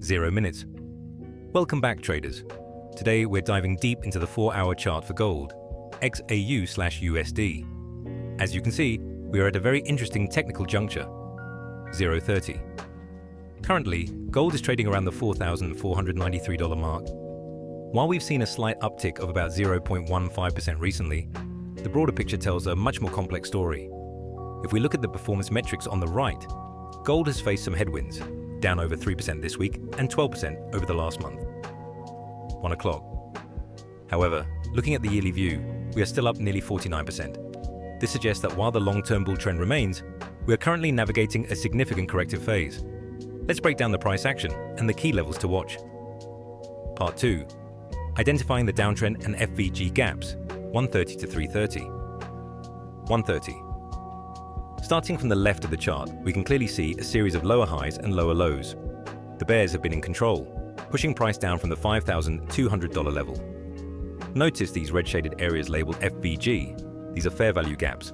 0 minutes. Welcome back, traders. Today we're diving deep into the 4-hour chart for gold, XAUUSD. As you can see, we are at a very interesting technical juncture, 0.30. Currently, gold is trading around the $4,493 mark. While we've seen a slight uptick of about 0.15% recently, the broader picture tells a much more complex story. If we look at the performance metrics on the right, gold has faced some headwinds, down over 3% this week and 12% over the last month. 1 o'clock. However, looking at the yearly view, we are still up nearly 49%. This suggests that while the long-term bull trend remains, we are currently navigating a significant corrective phase. Let's break down the price action and the key levels to watch. Part 2. Identifying the downtrend and FVG gaps, 130 to 330. 130. Starting from the left of the chart, we can clearly see a series of lower highs and lower lows. The bears have been in control, pushing price down from the $5,200 level. Notice these red-shaded areas labeled FVG. These are fair value gaps.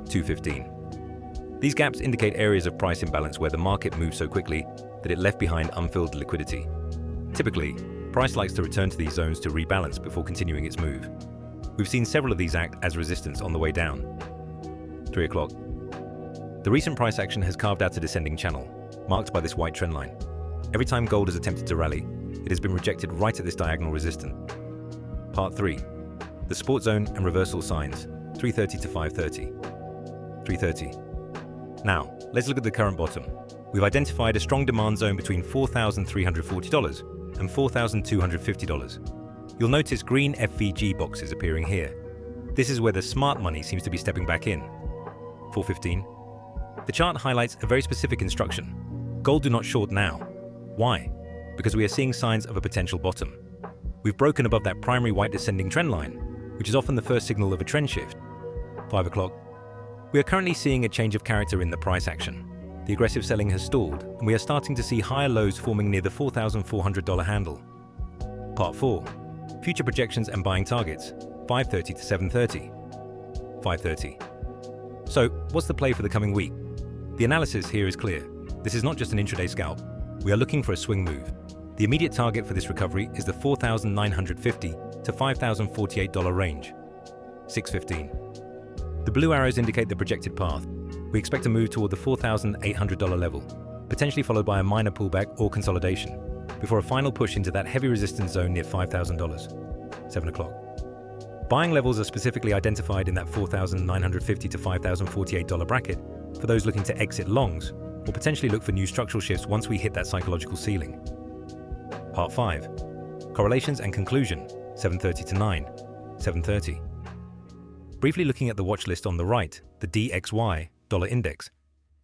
215. These gaps indicate areas of price imbalance where the market moved so quickly that it left behind unfilled liquidity. Typically, price likes to return to these zones to rebalance before continuing its move. We've seen several of these act as resistance on the way down. 3 o'clock. The recent price action has carved out a descending channel, marked by this white trend line. Every time gold has attempted to rally, it has been rejected right at this diagonal resistance. Part 3. The support zone and reversal signs, 330 to 530. 330. Now, let's look at the current bottom. We've identified a strong demand zone between $4,340 and $4,250. You'll notice green FVG boxes appearing here. This is where the smart money seems to be stepping back in. 415. The chart highlights a very specific instruction. Gold do not short now. Why? Because we are seeing signs of a potential bottom. We've broken above that primary white descending trend line, which is often the first signal of a trend shift. 5 o'clock. We are currently seeing a change of character in the price action. The aggressive selling has stalled, and we are starting to see higher lows forming near the $4,400 handle. Part 4. Future projections and buying targets, 530 to 730. 530. So, what's the play for the coming week? The analysis here is clear. This is not just an intraday scalp. We are looking for a swing move. The immediate target for this recovery is the $4,950 to $5,048 range. 615. The blue arrows indicate the projected path. We expect a move toward the $4,800 level, potentially followed by a minor pullback or consolidation, before a final push into that heavy resistance zone near $5,000. 7 o'clock. Buying levels are specifically identified in that $4,950 to $5,048 bracket for those looking to exit longs or potentially look for new structural shifts once we hit that psychological ceiling. Part 5. Correlations and conclusion, 730 to 9. 730. Briefly looking at the watch list on the right, the DXY, dollar index,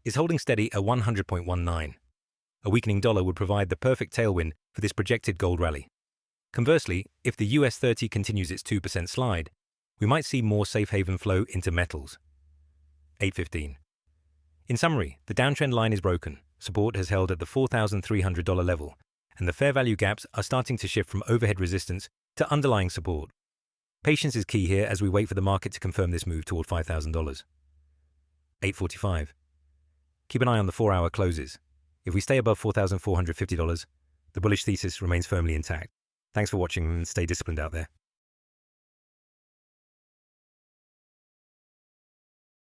is holding steady at 100.19. A weakening dollar would provide the perfect tailwind for this projected gold rally. Conversely, if the US 30 continues its 2% slide, we might see more safe haven flow into metals. 815. In summary, the downtrend line is broken, support has held at the $4,300 level, and the fair value gaps are starting to shift from overhead resistance to underlying support. Patience is key here as we wait for the market to confirm this move toward $5,000. 845. Keep an eye on the 4-hour closes. If we stay above $4,450, the bullish thesis remains firmly intact. Thanks for watching and stay disciplined out there.